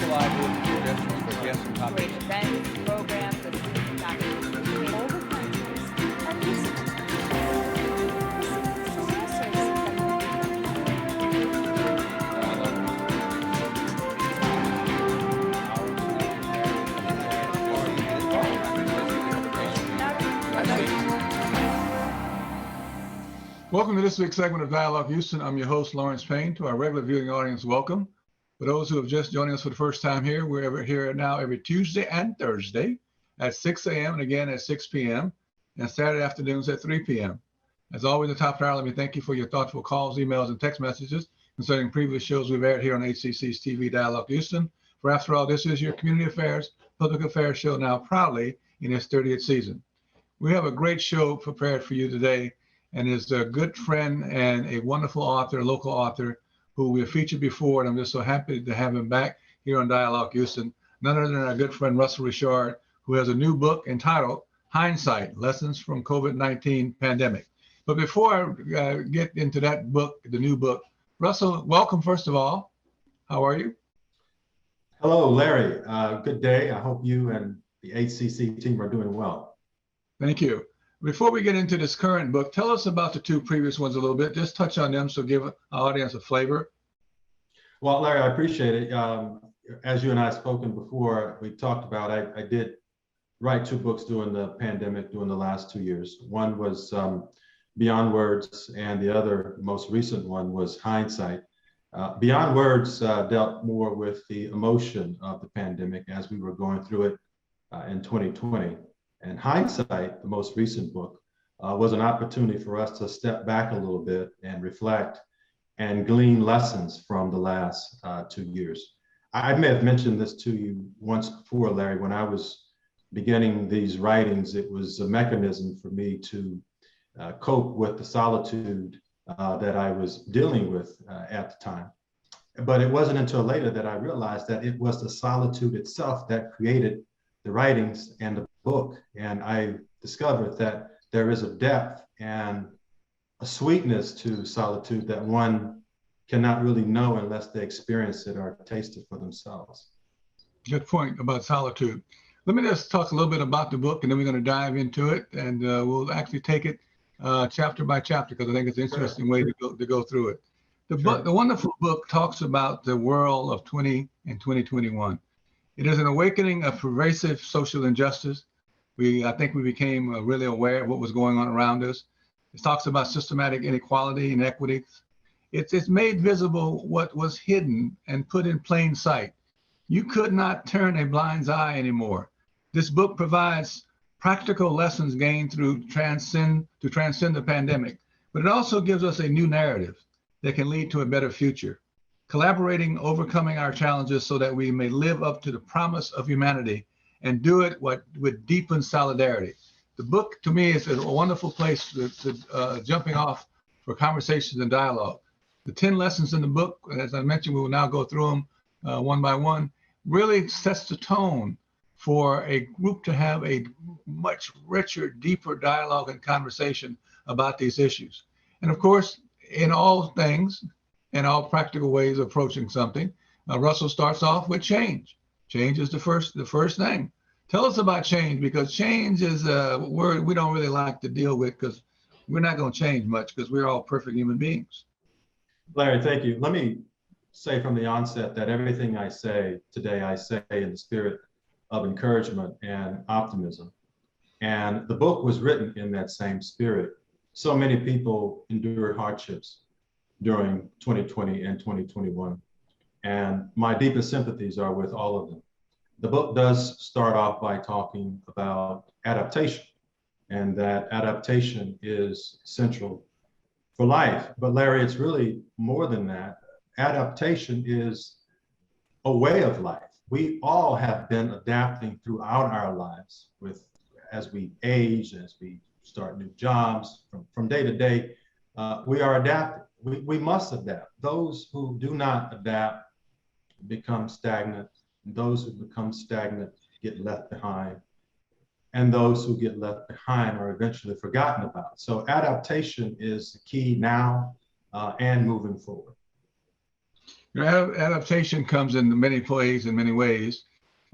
wonderful ideas and suggestions for guests and topics. Great events, programs, and documentation. All the countries are listening. Welcome to this week's segment of Dialogue Houston. I'm your host, Lawrence Payne. To our regular viewing audience, welcome. For those who have just joined us for the first time here, we're here now every Tuesday and Thursday at 6 a.m. and again at 6 p.m. and Saturday afternoons at 3 p.m. As always, at the top of the hour, let me thank you for your thoughtful calls, emails, and text messages concerning previous shows we've aired here on HCC's TV Dialogue Houston. For after all, this is your community affairs, public affairs show now proudly in its 30th season. We have a great show prepared for you today, and is a good friend and a wonderful author, local author, who we have featured before, and I'm just so happy to have him back here on Dialogue Houston. None other than our good friend Russell Richard, who has a new book entitled Hindsight, Lessons from COVID-19 Pandemic. But before I get into that book, the new book, Russell, welcome first of all. How are you? Hello, Larry. Good day. I hope you and the HCC team are doing well. Thank you. Before we get into this current book, tell us about the two previous ones a little bit. Just touch on them so give our audience a flavor. Well, Larry, I appreciate it. As you and I have spoken before, we talked about, I did write two books during the pandemic, during the last 2 years. One was Beyond Words, and the other most recent one was Hindsight. Beyond Words dealt more with the emotion of the pandemic as we were going through it in 2020. And Hindsight, the most recent book, was an opportunity for us to step back a little bit and reflect and glean lessons from the last 2 years. I may have mentioned this to you once before, Larry. When I was beginning these writings, it was a mechanism for me to cope with the solitude that I was dealing with at the time. But it wasn't until later that I realized that it was the solitude itself that created the writings and the book. And I discovered that there is a depth and a sweetness to solitude that one cannot really know unless they experience it or taste it for themselves. Good point about solitude. Let me just talk a little bit about the book, and then we're going to dive into it, and we'll actually take it chapter by chapter, because I think it's an interesting way to go through it. The wonderful book talks about the world of 2021. It is an awakening of pervasive social injustice. I think we became really aware of what was going on around us. It talks about systematic inequality and inequities. It's made visible what was hidden and put in plain sight. You could not turn a blind eye anymore. This book provides practical lessons gained to transcend the pandemic, but it also gives us a new narrative that can lead to a better future. Collaborating, overcoming our challenges so that we may live up to the promise of humanity and do it with deepened solidarity. The book, to me, is a wonderful place to jumping off for conversations and dialogue. The 10 lessons in the book, as I mentioned, we will now go through them one by one, really sets the tone for a group to have a much richer, deeper dialogue and conversation about these issues. And of course, in all things, and all practical ways of approaching something, Russell starts off with change. Change is the first thing. Tell us about change, because change is a word we don't really like to deal with, because we're not going to change much because we're all perfect human beings. Larry, thank you. Let me say from the onset that everything I say today, I say in the spirit of encouragement and optimism. And the book was written in that same spirit. So many people endured hardships during 2020 and 2021. And my deepest sympathies are with all of them. The book does start off by talking about adaptation, and that adaptation is central for life. But Larry, it's really more than that. Adaptation is a way of life. We all have been adapting throughout our lives as we age, as we start new jobs, from day to day, we are adapting. We must adapt. Those who do not adapt become stagnant. Those who become stagnant get left behind. And those who get left behind are eventually forgotten about. So adaptation is the key now and moving forward. Adaptation comes in many ways, in many ways.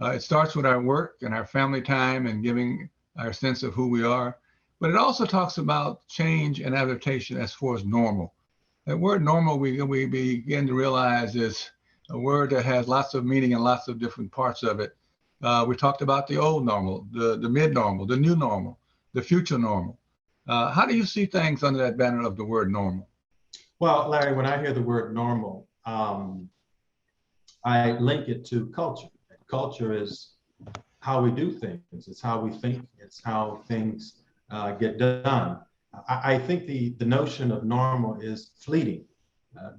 It starts with our work and our family time and giving our sense of who we are. But it also talks about change and adaptation as far as normal. That word normal, we begin to realize is a word that has lots of meaning and lots of different parts of it. We talked about the old normal, the mid-normal, the new normal, the future normal. How do you see things under that banner of the word normal? Well, Larry, when I hear the word normal, I link it to culture. Culture is how we do things. It's how we think. It's how things get done. I think the notion of normal is fleeting.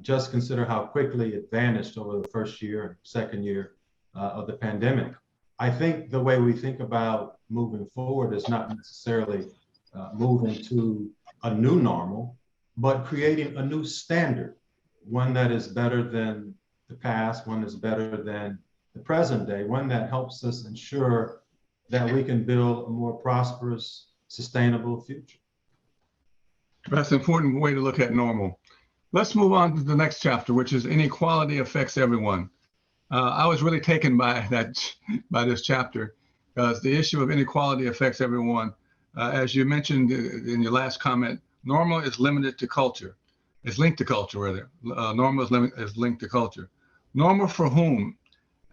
Just consider how quickly it vanished over the first year, second year of the pandemic. I think the way we think about moving forward is not necessarily moving to a new normal, but creating a new standard, one that is better than the past, one that's better than the present day, one that helps us ensure that we can build a more prosperous, sustainable future. That's an important way to look at normal. Let's move on to the next chapter, which is inequality affects everyone. I was really taken by this chapter because the issue of inequality affects everyone. As you mentioned in your last comment, normal is limited to culture. It's linked to culture, rather. Normal is linked to culture. Normal for whom?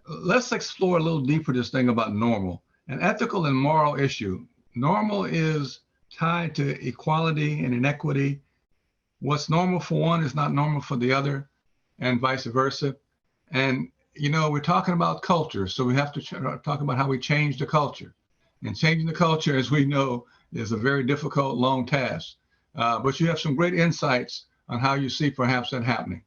Let's explore a little deeper this thing about normal. An ethical and moral issue. Normal is tied to equality and inequity. What's normal for one is not normal for the other, and vice versa. And, we're talking about culture, so we have to talk about how we change the culture. And changing the culture, as we know, is a very difficult, long task. But you have some great insights on how you see perhaps that happening.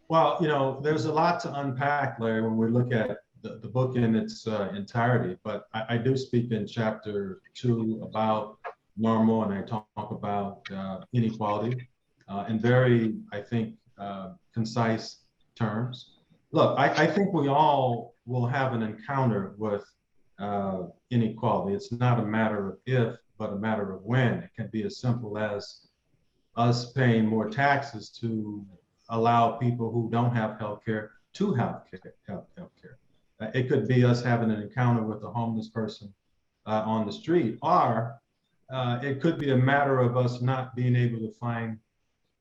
Well, there's a lot to unpack, Larry, when we look at the book in its entirety. But I do speak in chapter 2 about normal, and I talk about inequality in very, I think, concise terms. Look, I think we all will have an encounter with inequality. It's not a matter of if, but a matter of when. It can be as simple as us paying more taxes to allow people who don't have health care to have health care. It could be us having an encounter with a homeless person on the street, or it could be a matter of us not being able to find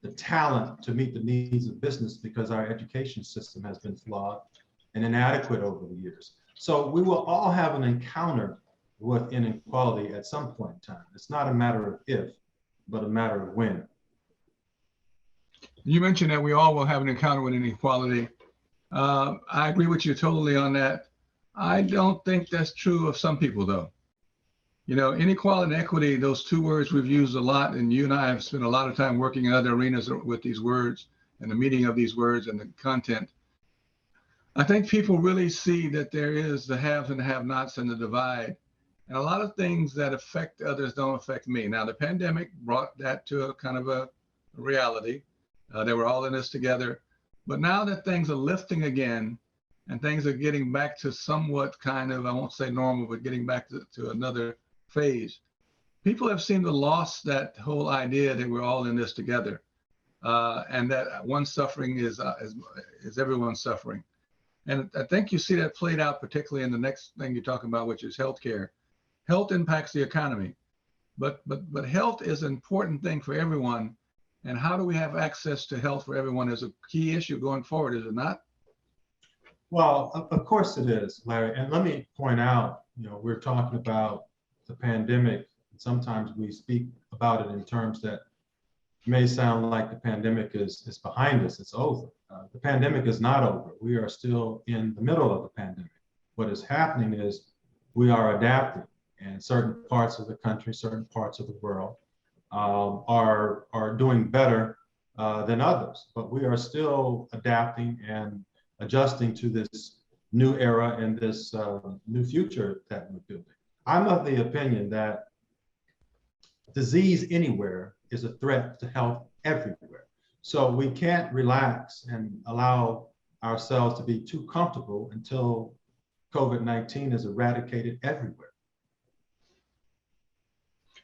the talent to meet the needs of business because our education system has been flawed and inadequate over the years. So we will all have an encounter with inequality at some point in time. It's not a matter of if, but a matter of when. You mentioned that we all will have an encounter with inequality. I agree with you totally on that. I don't think that's true of some people, though. Inequality and equity, those two words we've used a lot, and you and I have spent a lot of time working in other arenas with these words and the meaning of these words and the content. I think people really see that there is the haves and the have-nots and the divide. And a lot of things that affect others don't affect me. Now, the pandemic brought that to a kind of a reality. They were all in this together. But now that things are lifting again and things are getting back to somewhat kind of, I won't say normal, but getting back to another phase, people have seemed to lost that whole idea that we're all in this together, and that one suffering is everyone's suffering. And I think you see that played out particularly in the next thing you're talking about, which is healthcare. Health impacts the economy, but health is an important thing for everyone. And how do we have access to health for everyone is a key issue going forward, is it not? Well, of course it is, Larry. And let me point out, we're talking about the pandemic. Sometimes we speak about it in terms that may sound like the pandemic is behind us, it's over. The pandemic is not over. We are still in the middle of the pandemic. What is happening is we are adapting, and certain parts of the country, certain parts of the world are doing better than others. But we are still adapting and adjusting to this new era and this new future that we're building. I'm of the opinion that disease anywhere is a threat to health everywhere. So we can't relax and allow ourselves to be too comfortable until COVID-19 is eradicated everywhere.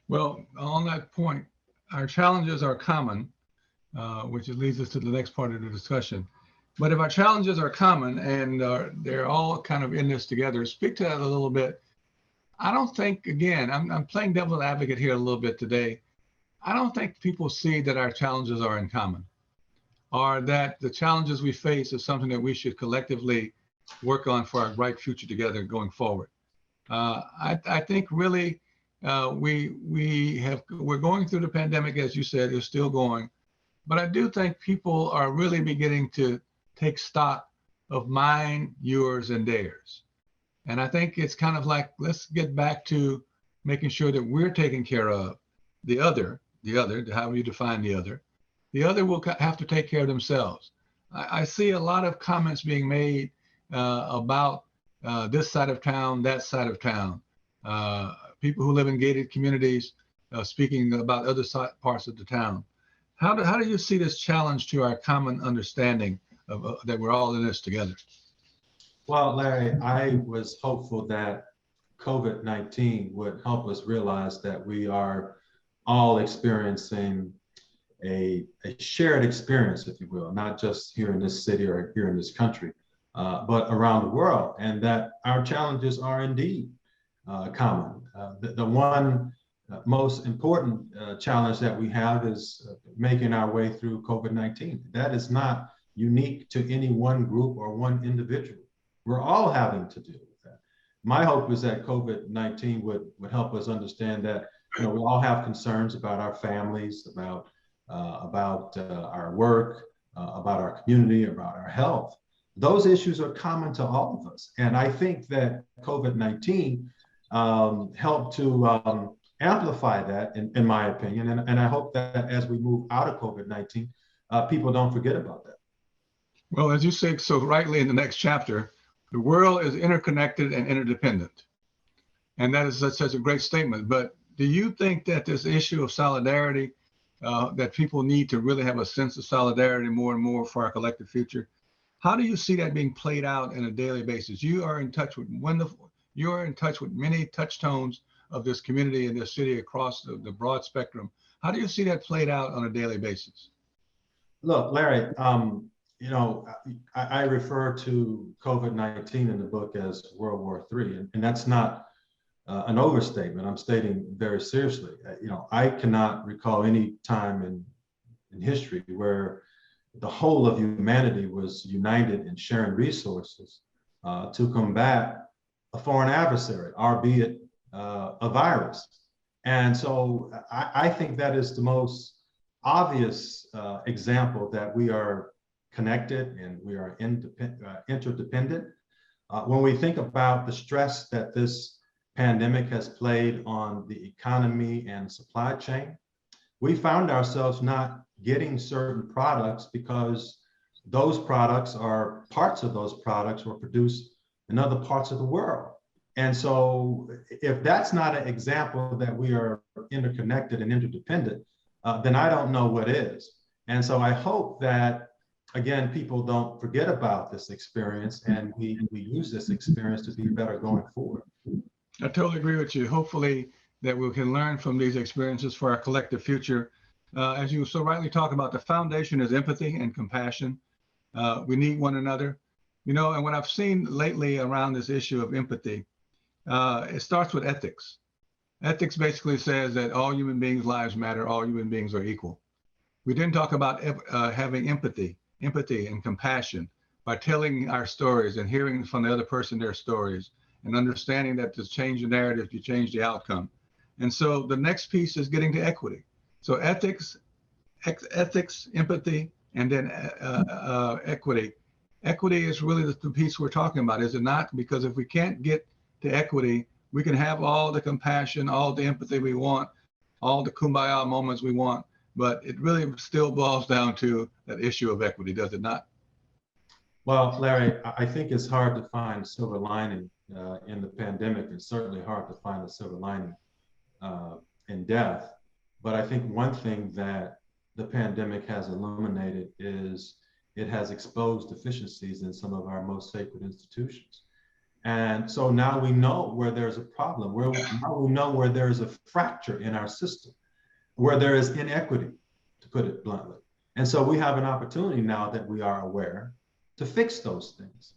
Well, on that point, our challenges are common, which leads us to the next part of the discussion. But if our challenges are common and they're all kind of in this together, speak to that a little bit. I don't think, again, I'm playing devil's advocate here a little bit today. I don't think people see that our challenges are in common, or that the challenges we face is something that we should collectively work on for our bright future together going forward. I think really we're going through the pandemic, as you said, it's still going, but I do think people are really beginning to take stock of mine, yours, and theirs. And I think it's kind of like, let's get back to making sure that we're taking care of the other, however you define the other. The other will have to take care of themselves. I see a lot of comments being made about this side of town, that side of town. People who live in gated communities speaking about other parts of the town. How do you see this challenge to our common understanding of that we're all in this together? Well, Larry, I was hopeful that COVID-19 would help us realize that we are all experiencing a shared experience, if you will, not just here in this city or here in this country, but around the world, and that our challenges are indeed common. The one most important challenge that we have is making our way through COVID-19. That is not unique to any one group or one individual. We're all having to deal with that. My hope is that COVID-19 would help us understand that we all have concerns about our families, about our work, about our community, about our health. Those issues are common to all of us. And I think that COVID-19 helped to amplify that, in my opinion. And I hope that as we move out of COVID-19, people don't forget about that. Well, as you say so rightly in the next chapter, the world is interconnected and interdependent. And that is such a great statement. But do you think that this issue of solidarity, that people need to really have a sense of solidarity more and more for our collective future, how do you see that being played out on a daily basis? You are in touch with many touchstones of this community and this city across the broad spectrum. How do you see that played out on a daily basis? Look, Larry, I refer to COVID-19 in the book as World War III, and that's not an overstatement. I'm stating very seriously. I cannot recall any time in history where the whole of humanity was united in sharing resources to combat a foreign adversary, albeit a virus. And so I think that is the most obvious example that we are connected and we are interdependent. When we think about the stress that this pandemic has played on the economy and supply chain, we found ourselves not getting certain products because those products or parts of those products were produced in other parts of the world. And so if that's not an example that we are interconnected and interdependent, then I don't know what is. And so I hope that, again, people don't forget about this experience and we use this experience to be better going forward. I totally agree with you. Hopefully that we can learn from these experiences for our collective future. As you so rightly talk about, the foundation is empathy and compassion. We need one another. And what I've seen lately around this issue of empathy, it starts with ethics. Ethics basically says that all human beings' lives matter, all human beings are equal. We didn't talk about having empathy and compassion by telling our stories and hearing from the other person their stories and understanding that to change the narrative, you change the outcome. And so the next piece is getting to equity. So ethics, empathy, and then equity. Equity is really the piece we're talking about, is it not? Because if we can't get to equity, we can have all the compassion, all the empathy we want, all the kumbaya moments we want, but it really still boils down to that issue of equity, does it not? Well, Larry, I think it's hard to find a silver lining in the pandemic. It's certainly hard to find a silver lining in death. But I think one thing that the pandemic has illuminated is it has exposed deficiencies in some of our most sacred institutions. And so now we know where there's a problem, now we know where there's a fracture in our system, where there is inequity, to put it bluntly. And so we have an opportunity now that we are aware to fix those things.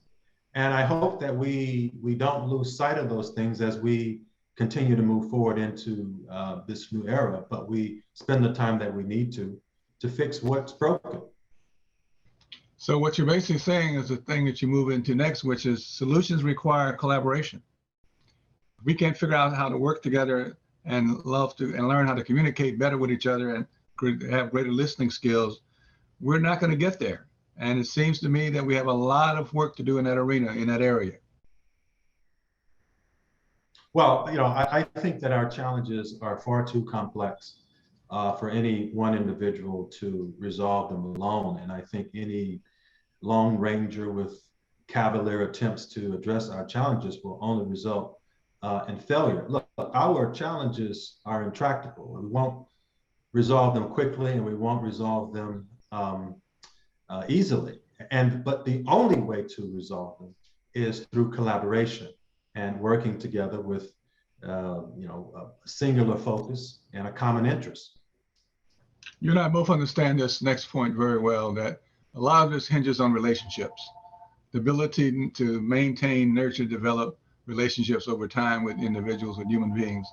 And I hope that we don't lose sight of those things as we continue to move forward into this new era, but we spend the time that we need to fix what's broken. So what you're basically saying is the thing that you move into next, which is solutions require collaboration. We can't figure out how to work together and learn how to communicate better with each other and have greater listening skills. We're not going to get there. And it seems to me that we have a lot of work to do in that arena, in that area. Well, I think that our challenges are far too complex for any one individual to resolve them alone. And I think any lone ranger with cavalier attempts to address our challenges will only result in failure. Look, our challenges are intractable. We won't resolve them quickly, and we won't resolve them easily. But the only way to resolve them is through collaboration and working together with a singular focus and a common interest. You and I both understand this next point very well, that a lot of this hinges on relationships, the ability to maintain, nurture, develop relationships over time with individuals, with human beings.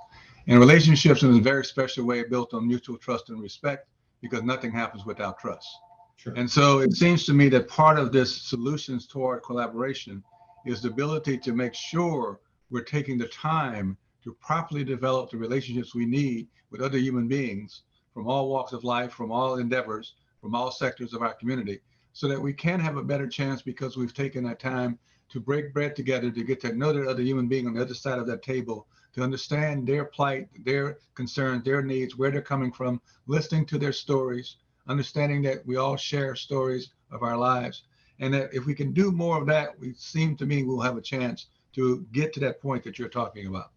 And relationships in a very special way built on mutual trust and respect, because nothing happens without trust. Sure. And so it seems to me that part of this solutions toward collaboration is the ability to make sure we're taking the time to properly develop the relationships we need with other human beings from all walks of life, from all endeavors, from all sectors of our community, so that we can have a better chance because we've taken that time to break bread together, to get to know the other human being on the other side of that table, to understand their plight, their concerns, their needs, where they're coming from, listening to their stories, understanding that we all share stories of our lives. And that if we can do more of that, we seem to me we'll have a chance to get to that point that you're talking about.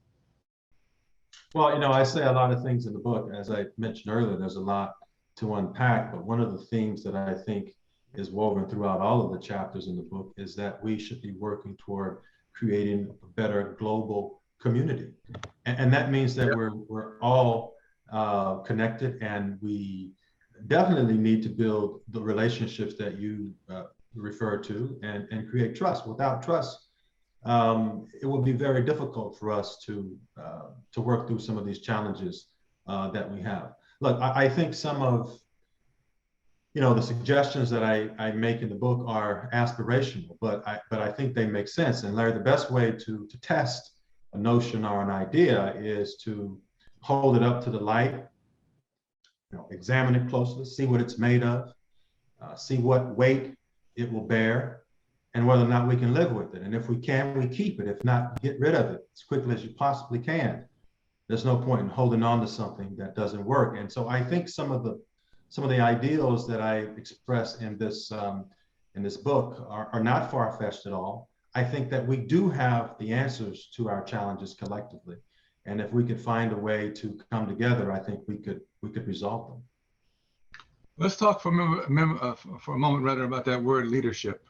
Well, I say a lot of things in the book. As I mentioned earlier, there's a lot to unpack, but one of the themes that I think is woven throughout all of the chapters in the book is that we should be working toward creating a better global community. And that means that we're all connected, and we definitely need to build the relationships that you refer to and create trust. Without trust, it will be very difficult for us to work through some of these challenges that we have. Look, I think some of the suggestions that I make in the book are aspirational, but I think they make sense. And Larry, the best way to test a notion or an idea is to hold it up to the light, examine it closely, see what it's made of, see what weight it will bear, and whether or not we can live with it. And if we can, we keep it. If not, get rid of it as quickly as you possibly can. There's no point in holding on to something that doesn't work. And so I think some of the ideals that I express in this book are not far-fetched at all. I think that we do have the answers to our challenges collectively. And if we could find a way to come together, I think we could resolve them. Let's talk for a moment rather about that word leadership,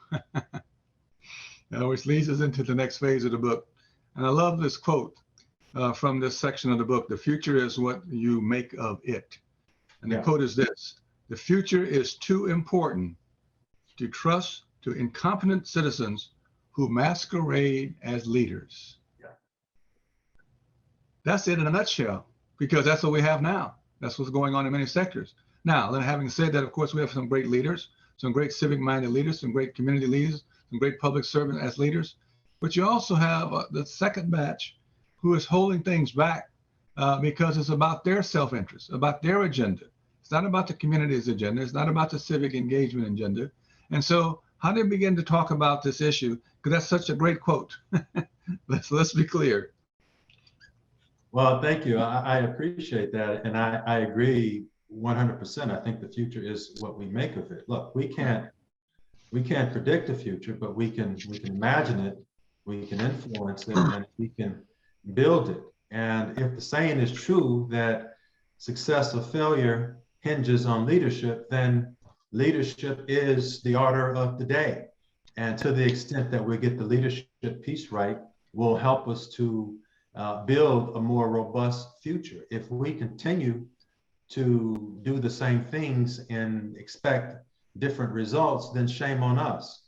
which leads us into the next phase of the book. And I love this quote from this section of the book: "The future is what you make of it." And the quote is this: "The future is too important to trust to incompetent citizens who masquerade as leaders." Yeah. That's it in a nutshell, because that's what we have now. That's what's going on in many sectors. Now, then, having said that, of course, we have some great leaders, some great civic-minded leaders, some great community leaders, some great public servants as leaders. But you also have the second batch who is holding things back because it's about their self-interest, about their agenda. It's not about the community's agenda. It's not about the civic engagement agenda. And so how do you begin to talk about this issue? Because that's such a great quote. Let's be clear. Well, thank you. I appreciate that. And I agree 100%. I think the future is what we make of it. Look, we can't predict the future, but we can imagine it, we can influence it, and we can build it. And if the saying is true that success or failure hinges on leadership, then leadership is the order of the day. And to the extent that we get the leadership piece right, will help us to build a more robust future. If we continue to do the same things and expect different results, then shame on us.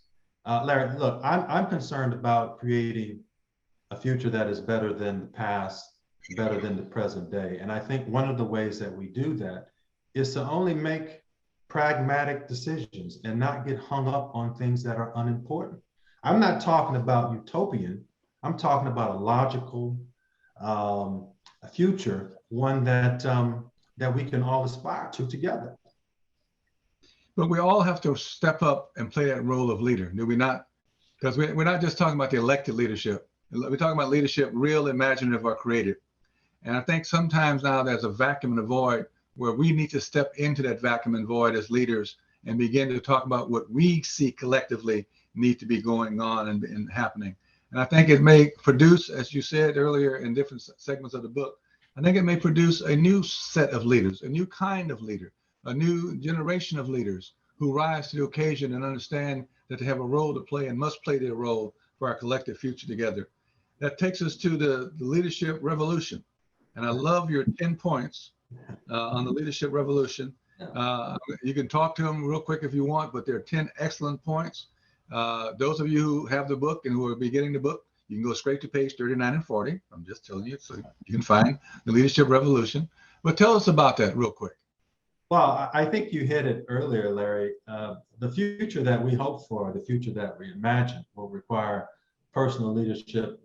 Larry, look, I'm concerned about creating a future that is better than the past, better than the present day. And I think one of the ways that we do that is to only make pragmatic decisions and not get hung up on things that are unimportant. I'm not talking about utopian. I'm talking about a logical a future, one that we can all aspire to together. But we all have to step up and play that role of leader, do we not? Because we're not just talking about the elected leadership. We're talking about leadership, real, imaginative, or creative. And I think sometimes now there's a vacuum and a void where we need to step into that vacuum and void as leaders and begin to talk about what we see collectively need to be going on and happening. And I think it may produce, as you said earlier in different segments of the book, I think it may produce a new set of leaders, a new kind of leader, a new generation of leaders who rise to the occasion and understand that they have a role to play and must play their role for our collective future together. That takes us to the leadership revolution. And I love your 10 points on the leadership revolution. You can talk to them real quick if you want, but there are 10 excellent points. Those of you who have the book and who will be getting the book, you can go straight to page 39 and 40. I'm just telling you, so you can find the leadership revolution. But tell us about that real quick. Well, I think you hit it earlier, Larry. The future that we hope for, the future that we imagine, will require personal leadership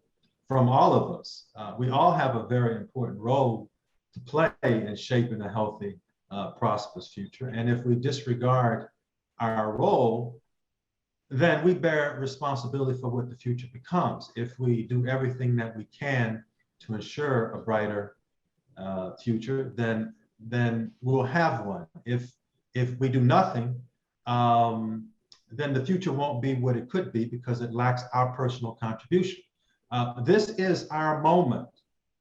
from all of us. We all have a very important role to play in shaping a healthy, prosperous future. And if we disregard our role, then we bear responsibility for what the future becomes. If we do everything that we can to ensure a brighter future, then we'll have one. If we do nothing, then the future won't be what it could be because it lacks our personal contribution. This is our moment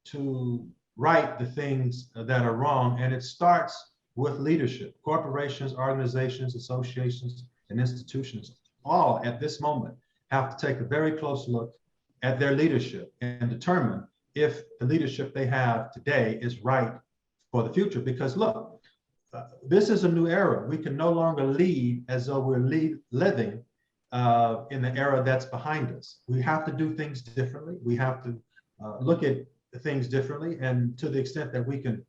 to right the things that are wrong, and it starts with leadership. Corporations, organizations, associations, and institutions all at this moment have to take a very close look at their leadership and determine if the leadership they have today is right for the future. Because look, this is a new era. We can no longer lead as though we're living in the era that's behind us. We have to do things differently. We have to look at things differently. And to the extent that we can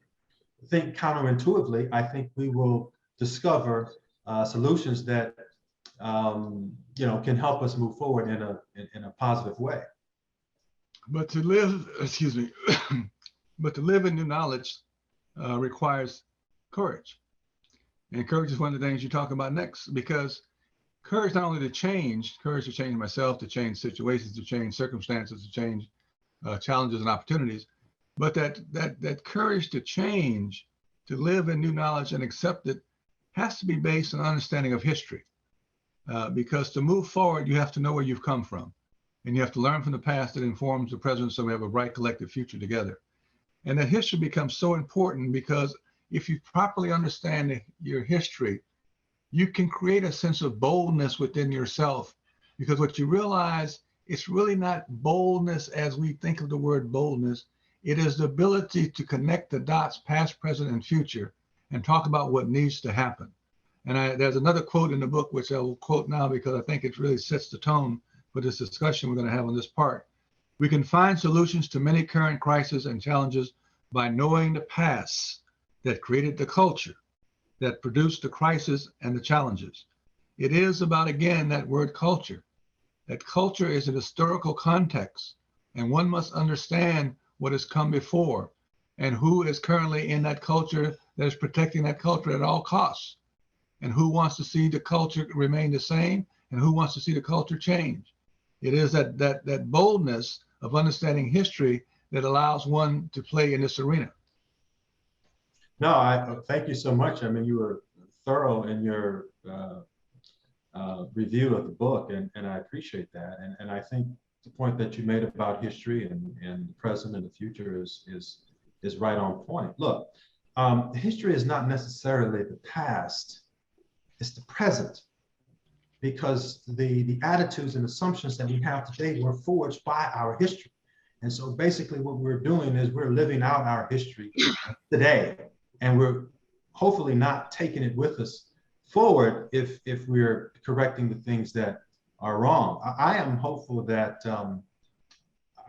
think counterintuitively, I think we will discover solutions that can help us move forward in a positive way. But to live, excuse me, but to live in new knowledge requires courage. And courage is one of the things you talk about next, because courage not only to change, courage to change myself, to change situations, to change circumstances, to change challenges and opportunities, but that courage to change, to live in new knowledge and accept it, has to be based on understanding of history. Because to move forward, you have to know where you've come from. And you have to learn from the past that informs the present so we have a bright collective future together. And that history becomes so important because if you properly understand your history, you can create a sense of boldness within yourself. Because what you realize, it's really not boldness as we think of the word boldness. It is the ability to connect the dots, past, present, and future, and talk about what needs to happen. And there's another quote in the book, which I will quote now because I think it really sets the tone for this discussion we're going to have on this part. We can find solutions to many current crises and challenges by knowing the past that created the culture that produced the crisis and the challenges. It is about, again, that word culture. That culture is an historical context, and one must understand what has come before and who is currently in that culture that is protecting that culture at all costs, and who wants to see the culture remain the same and who wants to see the culture change. It is that boldness of understanding history that allows one to play in this arena. No, I thank you so much. I mean, you were thorough in your review of the book, and I appreciate that. And I think the point that you made about history and the present and the future is right on point. Look, history is not necessarily the past, it's the present. Because the attitudes and assumptions that we have today were forged by our history. And so basically what we're doing is we're living out our history today. And we're hopefully not taking it with us forward if we're correcting the things that are wrong. I am hopeful that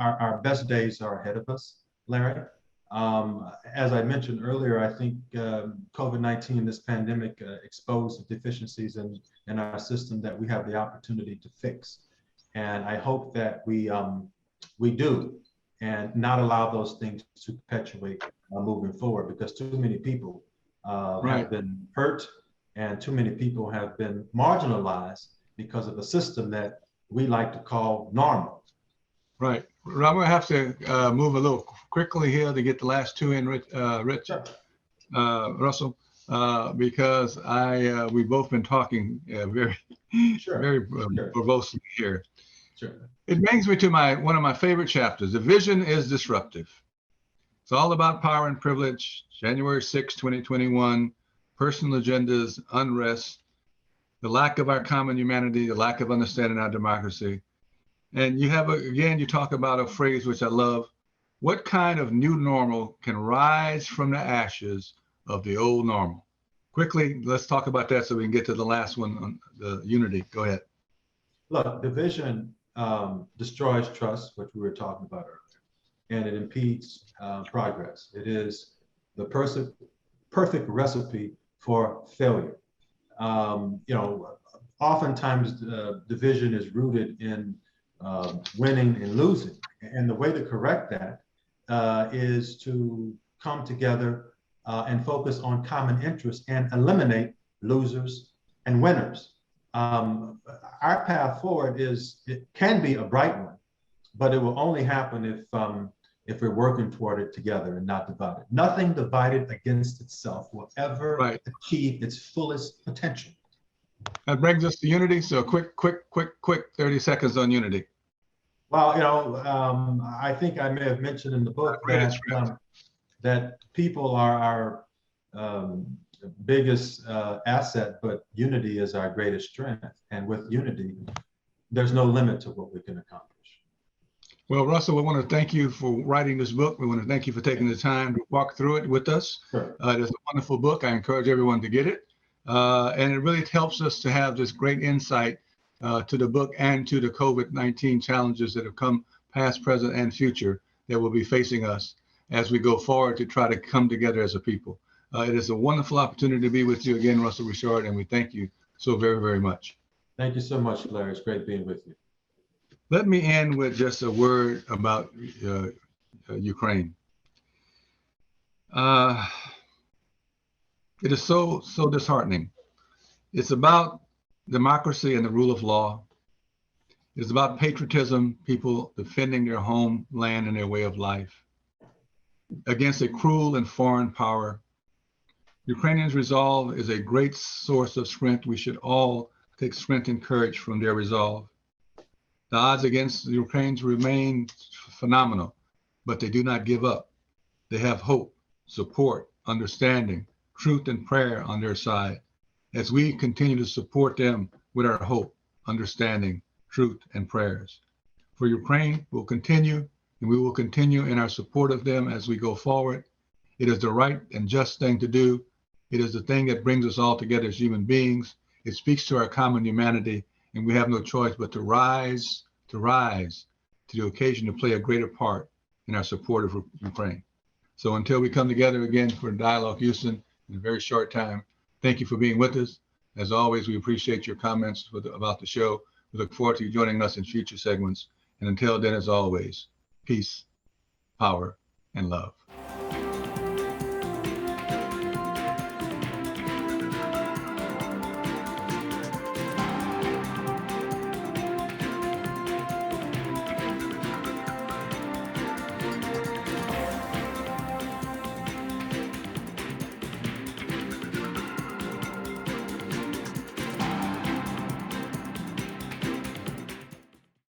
our best days are ahead of us, Larry. As I mentioned earlier, I think COVID-19, this pandemic, exposed the deficiencies in our system that we have the opportunity to fix. And I hope that we do, and not allow those things to perpetuate moving forward, because too many people have been hurt, and too many people have been marginalized because of a system that we like to call normal. Right. I'm going to have to move a little quickly here to get the last two in, Rich, Russell, because we've both been talking very verbosely here. Sure. It brings me to one of my favorite chapters. The vision is disruptive. It's all about power and privilege. January 6, 2021, personal agendas, unrest, the lack of our common humanity, the lack of understanding our democracy. And you have, again, you talk about a phrase which I love. What kind of new normal can rise from the ashes of the old normal? Quickly, let's talk about that so we can get to the last one on the unity. Go ahead. Look, division destroys trust, which we were talking about earlier, and it impedes progress. It is the perfect recipe for failure. Oftentimes division is rooted in winning and losing. And the way to correct that is to come together and focus on common interests and eliminate losers and winners. Our path forward it can be a bright one, but it will only happen if we're working toward it together and not divided. Nothing divided against itself will ever achieve its fullest potential. That brings us to unity. So quick, 30 seconds on unity. Well, I think I may have mentioned in the book that people are our biggest asset, but unity is our greatest strength. And with unity, there's no limit to what we can accomplish. Well, Russell, we want to thank you for writing this book. We want to thank you for taking the time to walk through it with us. Sure. It's a wonderful book. I encourage everyone to get it. And it really helps us to have this great insight to the book and to the COVID-19 challenges that have come past, present, and future that will be facing us as we go forward to try to come together as a people. It is a wonderful opportunity to be with you again, Russell Richard, and we thank you so very, very much. Thank you so much, Larry. It's great being with you. Let me end with just a word about Ukraine. It is so disheartening. It's about democracy and the rule of law. It's about patriotism, people defending their homeland and their way of life against a cruel and foreign power. Ukrainians' resolve is a great source of strength. We should all take strength and courage from their resolve. The odds against the Ukrainians remain phenomenal, but they do not give up. They have hope, support, understanding, truth, and prayer on their side as we continue to support them with our hope, understanding, truth, and prayers. For Ukraine, we'll continue, and we will continue in our support of them as we go forward. It is the right and just thing to do. It is the thing that brings us all together as human beings. It speaks to our common humanity, and we have no choice but to rise to the occasion to play a greater part in our support of Ukraine. So until we come together again for Dialogue Houston in a very short time, thank you for being with us. As always, we appreciate your comments about the show. We look forward to you joining us in future segments. And until then, as always, peace, power, and love.